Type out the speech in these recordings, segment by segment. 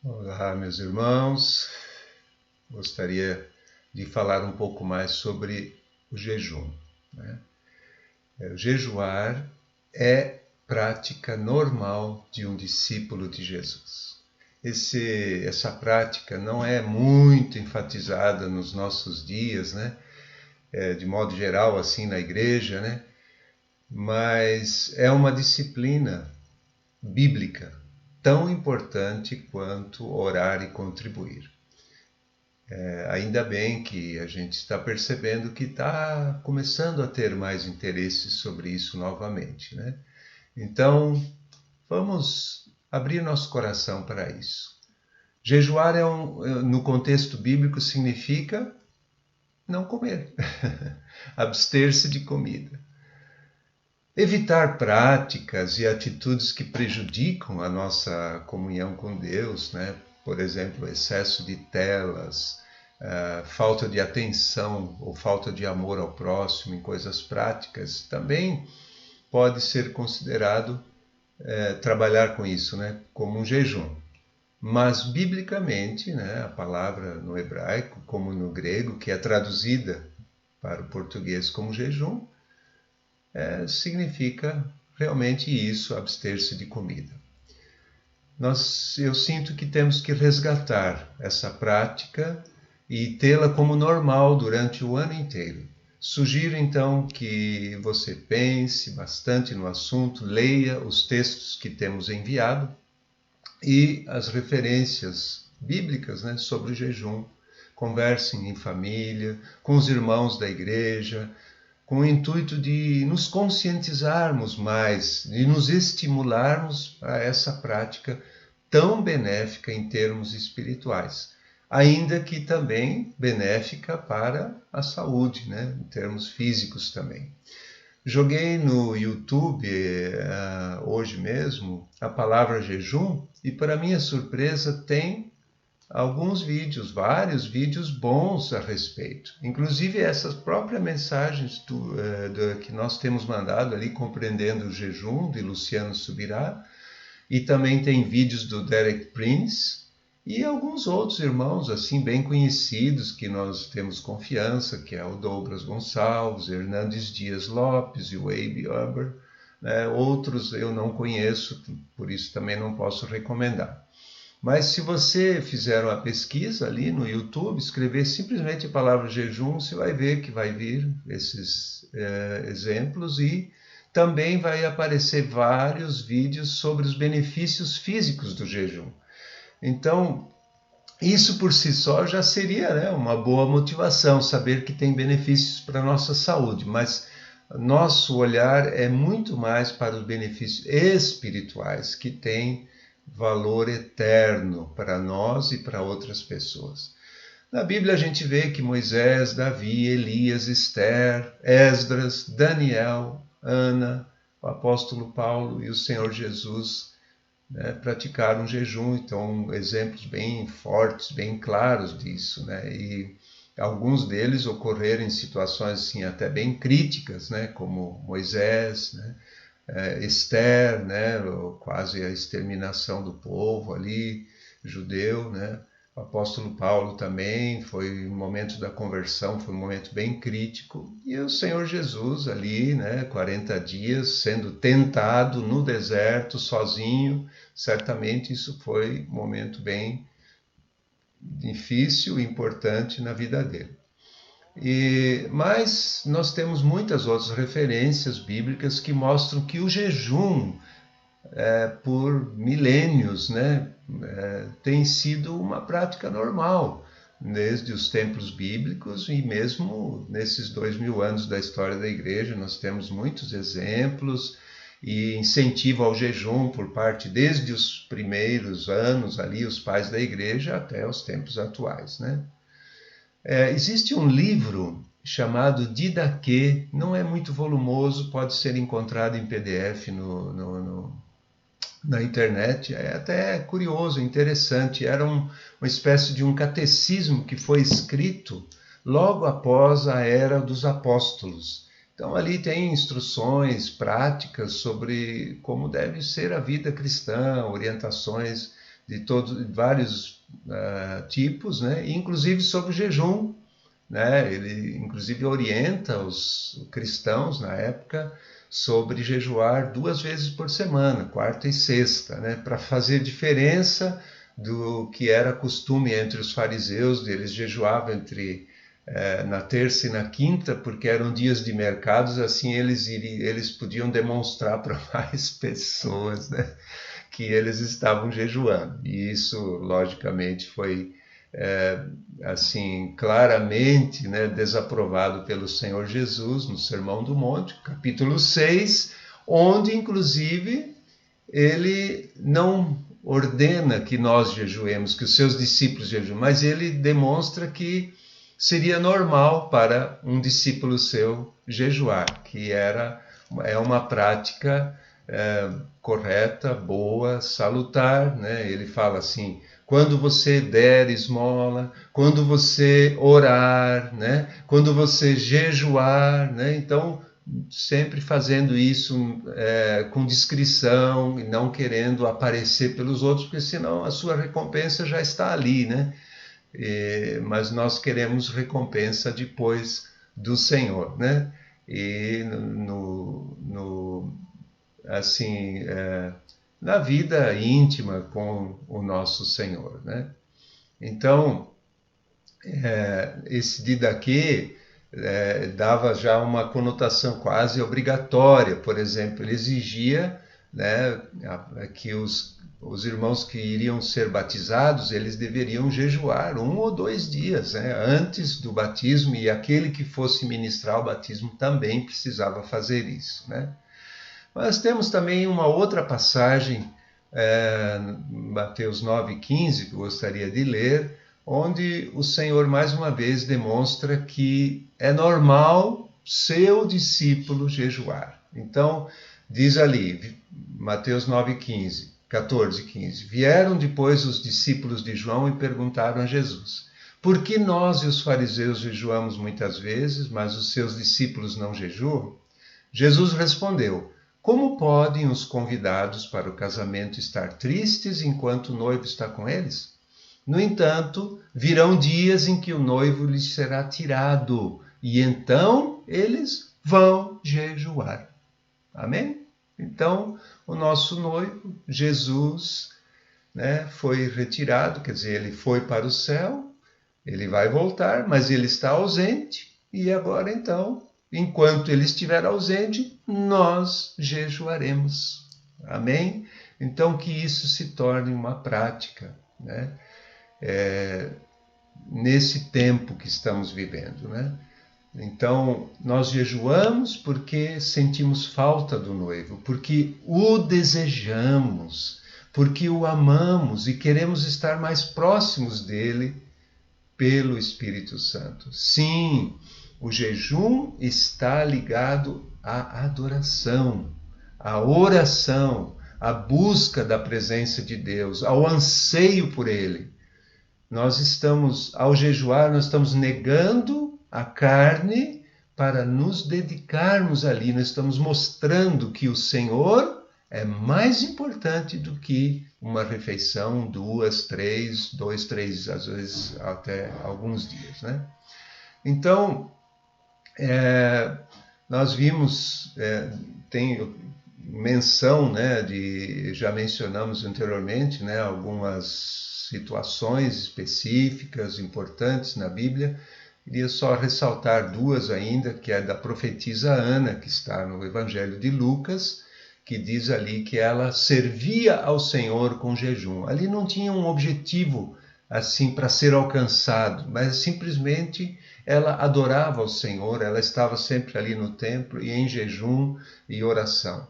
Olá, meus irmãos. Gostaria de falar um pouco mais sobre o jejum, né? O jejuar é prática normal de um discípulo de Jesus. Essa prática não é muito enfatizada nos nossos dias, né? De modo geral, assim, na igreja, né? Mas é uma disciplina bíblica tão importante quanto orar e contribuir. Ainda bem que a gente está percebendo que está começando a ter mais interesse sobre isso novamente, né? Então, vamos abrir nosso coração para isso. Jejuar no contexto bíblico significa não comer, abster-se de comida. Evitar práticas e atitudes que prejudicam a nossa comunhão com Deus, né? Por exemplo, excesso de telas, falta de atenção ou falta de amor ao próximo em coisas práticas, também pode ser considerado trabalhar com isso, né? Como um jejum. Mas, biblicamente, né, a palavra no hebraico, como no grego, que é traduzida para o português como jejum, significa realmente isso, abster-se de comida. Eu sinto que temos que resgatar essa prática e tê-la como normal durante o ano inteiro. Sugiro então que você pense bastante no assunto, leia os textos que temos enviado e as referências bíblicas, né, sobre o jejum. Conversem em família, com os irmãos da igreja, com o intuito de nos conscientizarmos mais, de nos estimularmos a essa prática tão benéfica em termos espirituais, ainda que também benéfica para a saúde, né, em termos físicos também. Joguei no YouTube hoje mesmo a palavra jejum e, para minha surpresa, tem alguns vídeos, vários vídeos bons a respeito. Inclusive essas próprias mensagens que nós temos mandado ali, Compreendendo o Jejum, de Luciano Subirá, e também tem vídeos do Derek Prince e alguns outros irmãos assim bem conhecidos que nós temos confiança, que é o Douglas Gonçalves, Hernandes Dias Lopes e o Abe Uber. Outros eu não conheço, por isso também não posso recomendar. Mas se você fizer uma pesquisa ali no YouTube, escrever simplesmente a palavra jejum, você vai ver que vai vir esses exemplos e também vai aparecer vários vídeos sobre os benefícios físicos do jejum. Então, isso por si só já seria, né, uma boa motivação, saber que tem benefícios para a nossa saúde, mas nosso olhar é muito mais para os benefícios espirituais que têm valor eterno para nós e para outras pessoas. Na Bíblia a gente vê que Moisés, Davi, Elias, Esther, Esdras, Daniel, Ana, o apóstolo Paulo e o Senhor Jesus, né, praticaram jejum. Então, exemplos bem fortes, bem claros disso, né? E alguns deles ocorreram em situações assim, até bem críticas, né, como Moisés, né? Esther, né, quase a exterminação do povo ali, judeu, né? O apóstolo Paulo também, foi um momento da conversão, foi um momento bem crítico. E o Senhor Jesus ali, né, 40 dias, sendo tentado no deserto, sozinho, certamente isso foi um momento bem difícil e importante na vida dele. Mas nós temos muitas outras referências bíblicas que mostram que o jejum, por milênios, né, tem sido uma prática normal, desde os tempos bíblicos e mesmo nesses 2000 anos da história da igreja, nós temos muitos exemplos e incentivo ao jejum por parte desde os primeiros anos ali, os pais da igreja, até os tempos atuais, né? Existe um livro chamado Didaquê, não é muito volumoso, pode ser encontrado em PDF na internet, é até curioso, interessante. Era uma espécie de um catecismo que foi escrito logo após a Era dos Apóstolos. Então ali tem instruções práticas sobre como deve ser a vida cristã, orientações vários tipos, né? Inclusive sobre o jejum, né? Ele inclusive orienta os cristãos na época sobre jejuar 2 vezes por semana, quarta e sexta, né? Para fazer diferença do que era costume entre os fariseus, eles jejuavam na terça e na quinta, porque eram dias de mercados, assim eles podiam demonstrar para mais pessoas, né, que eles estavam jejuando. E isso, logicamente, foi assim claramente, né, desaprovado pelo Senhor Jesus no Sermão do Monte, capítulo 6, onde, inclusive, ele não ordena que nós jejuemos, que os seus discípulos jejuem, mas ele demonstra que seria normal para um discípulo seu jejuar, que é uma prática correta, boa, salutar, né? Ele fala assim: quando você der esmola, quando você orar, né? Quando você jejuar, né? Então, sempre fazendo isso com discrição e não querendo aparecer pelos outros, porque senão a sua recompensa já está ali, né? Mas nós queremos recompensa depois do Senhor, né? E assim, na vida íntima com o nosso Senhor, né? Então, esse didaquê dava já uma conotação quase obrigatória. Por exemplo, ele exigia, né, que os irmãos que iriam ser batizados, eles deveriam jejuar 1 ou 2 dias, né, antes do batismo, e aquele que fosse ministrar o batismo também precisava fazer isso, né? Mas temos também uma outra passagem, Mateus 9,15, que eu gostaria de ler, onde o Senhor mais uma vez demonstra que é normal seu discípulo jejuar. Então, diz ali, Mateus 9,15, 14,15, vieram depois os discípulos de João e perguntaram a Jesus: por que nós e os fariseus jejuamos muitas vezes, mas os seus discípulos não jejuam? Jesus respondeu: como podem os convidados para o casamento estar tristes enquanto o noivo está com eles? No entanto, virão dias em que o noivo lhes será tirado, e então eles vão jejuar. Amém? Então, o nosso noivo, Jesus, né, foi retirado, quer dizer, ele foi para o céu, ele vai voltar, mas ele está ausente, e agora então, enquanto ele estiver ausente, nós jejuaremos. Amém? Então, que isso se torne uma prática, né? Nesse tempo que estamos vivendo, né? Então, nós jejuamos porque sentimos falta do noivo, porque o desejamos, porque o amamos e queremos estar mais próximos dele pelo Espírito Santo. Sim, o jejum está ligado à adoração, à oração, à busca da presença de Deus, ao anseio por ele. Ao jejuar, nós estamos negando a carne para nos dedicarmos ali. Nós estamos mostrando que o Senhor é mais importante do que uma refeição, 2, 3, às vezes até alguns dias, né? Então, nós vimos, tem menção, né, já mencionamos anteriormente, né, algumas situações específicas, importantes na Bíblia. Queria só ressaltar 2 ainda, que é da profetisa Ana, que está no Evangelho de Lucas, que diz ali que ela servia ao Senhor com jejum. Ali não tinha um objetivo assim para ser alcançado, mas simplesmente ela adorava ao Senhor, ela estava sempre ali no templo e em jejum e oração.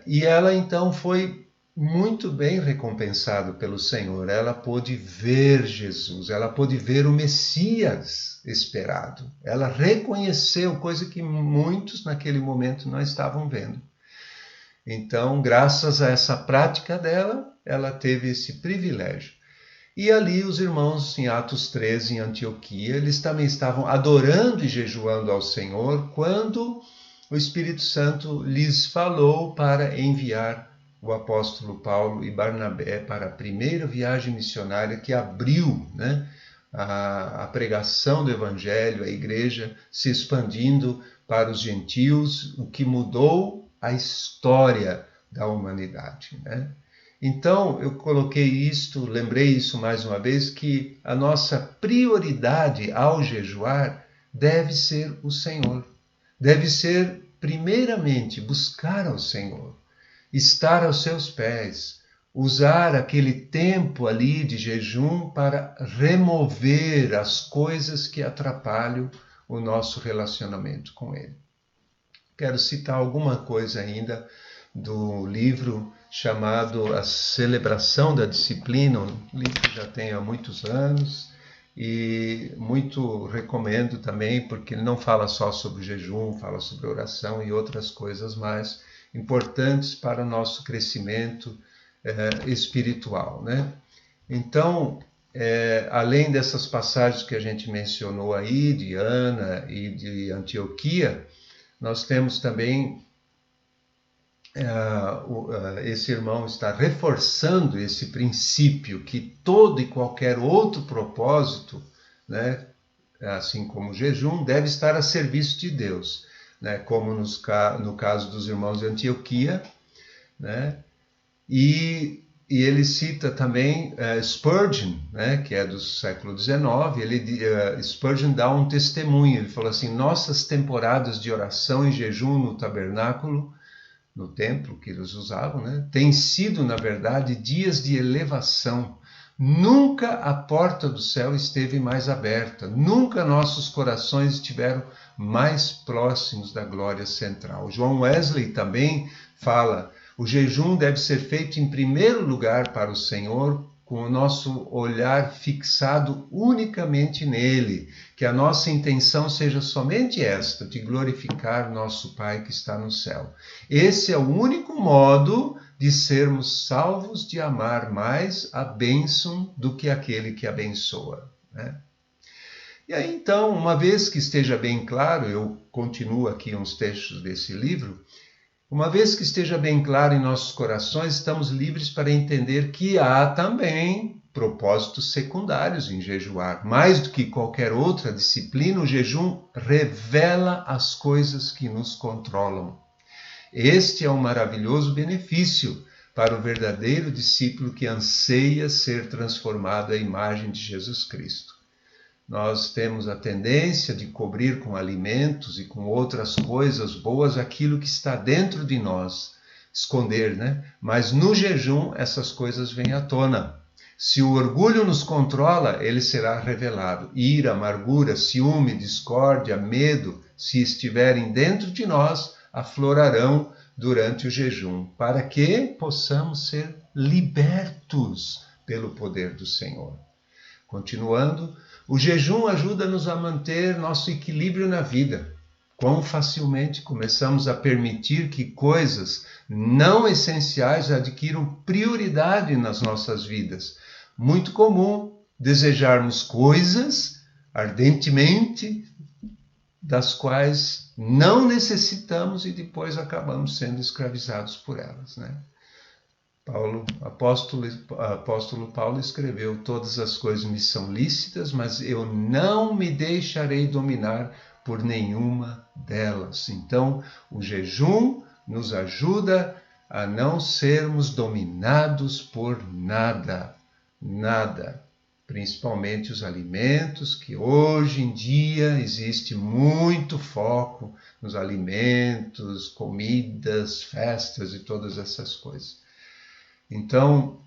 E ela então foi muito bem recompensada pelo Senhor. Ela pôde ver Jesus, ela pôde ver o Messias esperado. Ela reconheceu coisa que muitos naquele momento não estavam vendo. Então, graças a essa prática dela, ela teve esse privilégio. E ali os irmãos, em Atos 13, em Antioquia, eles também estavam adorando e jejuando ao Senhor quando o Espírito Santo lhes falou para enviar o apóstolo Paulo e Barnabé para a primeira viagem missionária que abriu, né, a pregação do Evangelho, a igreja se expandindo para os gentios, o que mudou a história da humanidade, né? Então, eu coloquei isto, lembrei isso mais uma vez, que a nossa prioridade ao jejuar deve ser o Senhor. Deve ser, primeiramente, buscar ao Senhor, estar aos seus pés, usar aquele tempo ali de jejum para remover as coisas que atrapalham o nosso relacionamento com Ele. Quero citar alguma coisa ainda do livro chamado A Celebração da Disciplina, um livro que já tem há muitos anos e muito recomendo também, porque ele não fala só sobre jejum, fala sobre oração e outras coisas mais importantes para o nosso crescimento espiritual, né? Então, além dessas passagens que a gente mencionou aí, de Ana e de Antioquia, nós temos também esse irmão está reforçando esse princípio que todo e qualquer outro propósito, né, assim como o jejum, deve estar a serviço de Deus, né, como no caso dos irmãos de Antioquia, né, e ele cita também Spurgeon, né, que é do século XIX. Spurgeon dá um testemunho, ele falou assim: nossas temporadas de oração e jejum no tabernáculo, no templo que eles usavam, né, têm sido, na verdade, dias de elevação. Nunca a porta do céu esteve mais aberta, nunca nossos corações estiveram mais próximos da glória central. John Wesley também fala: o jejum deve ser feito em primeiro lugar para o Senhor, com o nosso olhar fixado unicamente nele, que a nossa intenção seja somente esta, de glorificar nosso Pai que está no céu. Esse é o único modo de sermos salvos, de amar mais a bênção do que aquele que abençoa, né? E aí, então, uma vez que esteja bem claro, eu continuo aqui uns textos desse livro. Uma vez que esteja bem claro em nossos corações, estamos livres para entender que há também propósitos secundários em jejuar. Mais do que qualquer outra disciplina, o jejum revela as coisas que nos controlam. Este é um maravilhoso benefício para o verdadeiro discípulo que anseia ser transformado à imagem de Jesus Cristo. Nós temos a tendência de cobrir com alimentos e com outras coisas boas aquilo que está dentro de nós, esconder, né? Mas no jejum essas coisas vêm à tona. Se o orgulho nos controla, ele será revelado. Ira, amargura, ciúme, discórdia, medo, se estiverem dentro de nós, aflorarão durante o jejum, para que possamos ser libertos pelo poder do Senhor. Continuando, o jejum ajuda-nos a manter nosso equilíbrio na vida. Quão facilmente começamos a permitir que coisas não essenciais adquiram prioridade nas nossas vidas. Muito comum desejarmos coisas ardentemente das quais não necessitamos e depois acabamos sendo escravizados por elas, né? Apóstolo Paulo escreveu: todas as coisas me são lícitas, mas eu não me deixarei dominar por nenhuma delas. Então, o jejum nos ajuda a não sermos dominados por nada, principalmente os alimentos, que hoje em dia existe muito foco nos alimentos, comidas, festas e todas essas coisas. Então,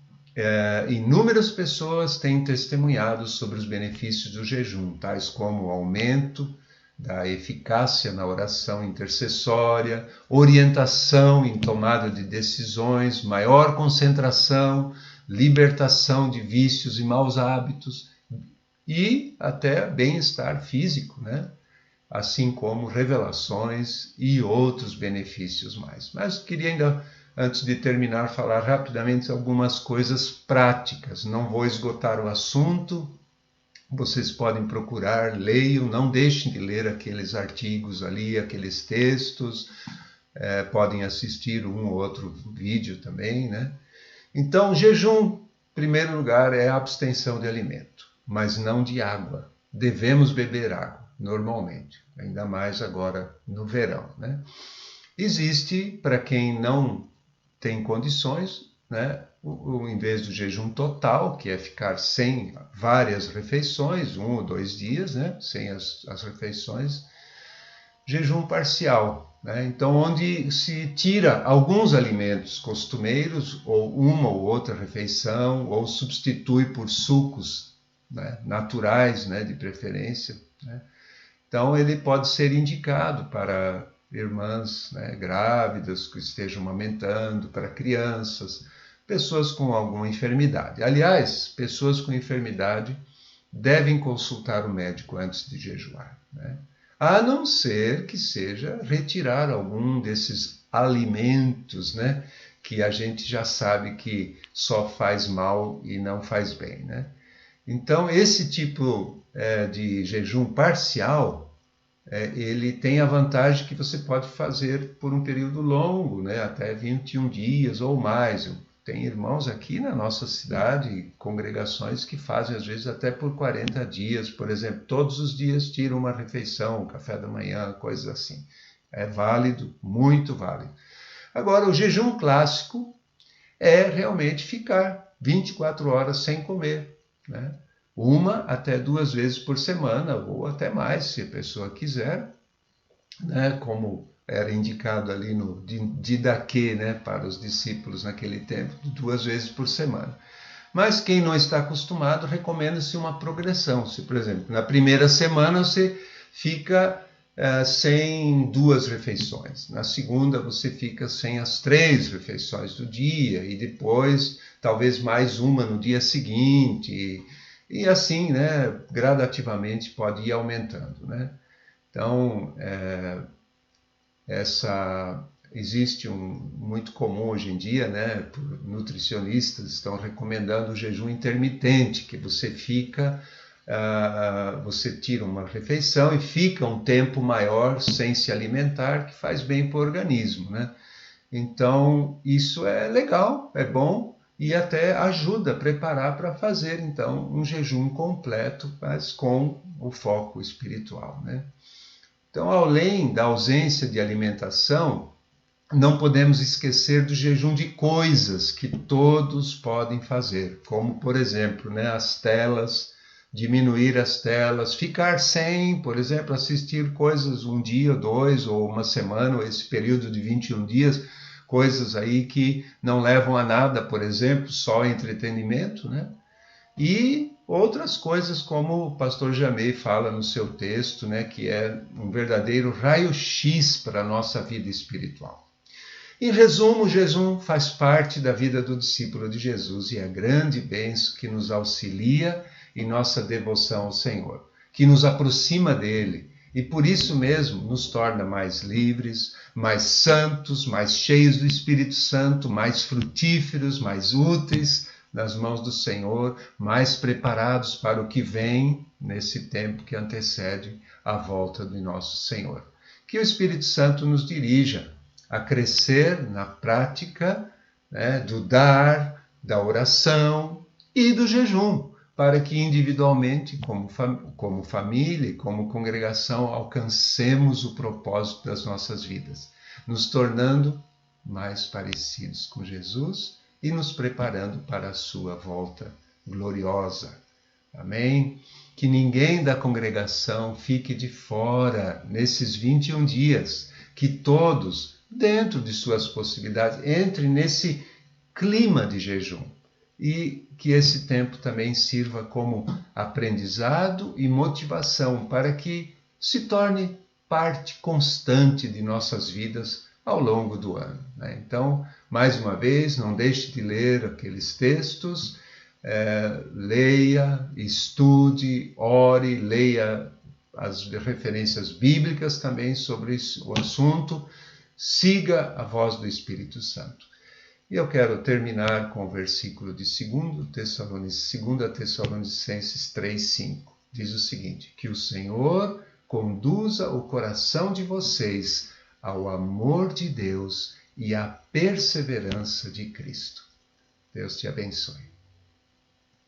inúmeras pessoas têm testemunhado sobre os benefícios do jejum, tais como o aumento da eficácia na oração intercessória, orientação em tomada de decisões, maior concentração, libertação de vícios e maus hábitos e até bem-estar físico, né? Assim como revelações e outros benefícios mais. Mas queria ainda, antes de terminar, falar rapidamente algumas coisas práticas. Não vou esgotar o assunto, vocês podem procurar, leiam, não deixem de ler aqueles artigos ali, aqueles textos, podem assistir um ou outro vídeo também, né? Então, jejum, em primeiro lugar, é a abstenção de alimento, mas não de água. Devemos beber água, normalmente, ainda mais agora no verão, né? Existe, para quem não tem condições, né, em vez do jejum total, que é ficar sem várias refeições, 1 ou 2 dias, né, sem as refeições, jejum parcial, né? Então, onde se tira alguns alimentos costumeiros, ou uma ou outra refeição, ou substitui por sucos, né, naturais, né, de preferência, né? Então, ele pode ser indicado para irmãs, né, grávidas que estejam amamentando, para crianças, pessoas com alguma enfermidade. Aliás, pessoas com enfermidade devem consultar o médico antes de jejuar, né? A não ser que seja retirar algum desses alimentos, né, que a gente já sabe que só faz mal e não faz bem, né? Então, esse tipo de jejum parcial, ele tem a vantagem que você pode fazer por um período longo, né, até 21 dias ou mais. Tem irmãos aqui na nossa cidade, congregações que fazem às vezes até por 40 dias, por exemplo, todos os dias tiram uma refeição, café da manhã, coisas assim. É válido, muito válido. Agora, o jejum clássico é realmente ficar 24 horas sem comer, né? 1 até 2 vezes por semana, ou até mais, se a pessoa quiser, né? Como era indicado ali no Didaquê, né, para os discípulos naquele tempo, 2 vezes por semana. Mas quem não está acostumado, recomenda-se uma progressão. Se, por exemplo, na primeira semana você fica sem 2 refeições, na segunda você fica sem as 3 refeições do dia, e depois talvez mais uma no dia seguinte, e assim, né, gradativamente pode ir aumentando, né? Então, existe muito comum hoje em dia, né, nutricionistas estão recomendando o jejum intermitente, que você você tira uma refeição e fica um tempo maior sem se alimentar, que faz bem para o organismo, né? Então, isso é legal, é bom e até ajuda a preparar para fazer, então, um jejum completo, mas com o foco espiritual, né? Então, além da ausência de alimentação, não podemos esquecer do jejum de coisas que todos podem fazer, como, por exemplo, né, as telas, diminuir as telas, ficar sem, por exemplo, assistir coisas 1 dia, 2 ou 1 semana, ou esse período de 21 dias, coisas aí que não levam a nada, por exemplo, só entretenimento, né? E outras coisas, como o pastor Jamei fala no seu texto, né, que é um verdadeiro raio-x para a nossa vida espiritual. Em resumo, o jejum faz parte da vida do discípulo de Jesus e é a grande bênção que nos auxilia em nossa devoção ao Senhor, que nos aproxima dele e por isso mesmo nos torna mais livres, mais santos, mais cheios do Espírito Santo, mais frutíferos, mais úteis nas mãos do Senhor, mais preparados para o que vem nesse tempo que antecede a volta de nosso Senhor. Que o Espírito Santo nos dirija a crescer na prática, né, do dar, da oração e do jejum, para que individualmente, como família e como congregação, alcancemos o propósito das nossas vidas, nos tornando mais parecidos com Jesus e nos preparando para a sua volta gloriosa. Amém? Que ninguém da congregação fique de fora nesses 21 dias, que todos, dentro de suas possibilidades, entrem nesse clima de jejum e que esse tempo também sirva como aprendizado e motivação para que se torne parte constante de nossas vidas ao longo do ano, né? Então, mais uma vez, não deixe de ler aqueles textos, leia, estude, ore, leia as referências bíblicas também sobre o assunto, siga a voz do Espírito Santo. E eu quero terminar com o versículo de 2 Tessalonicenses 3:5. Diz o seguinte: que o Senhor conduza o coração de vocês ao amor de Deus e à perseverança de Cristo. Deus te abençoe.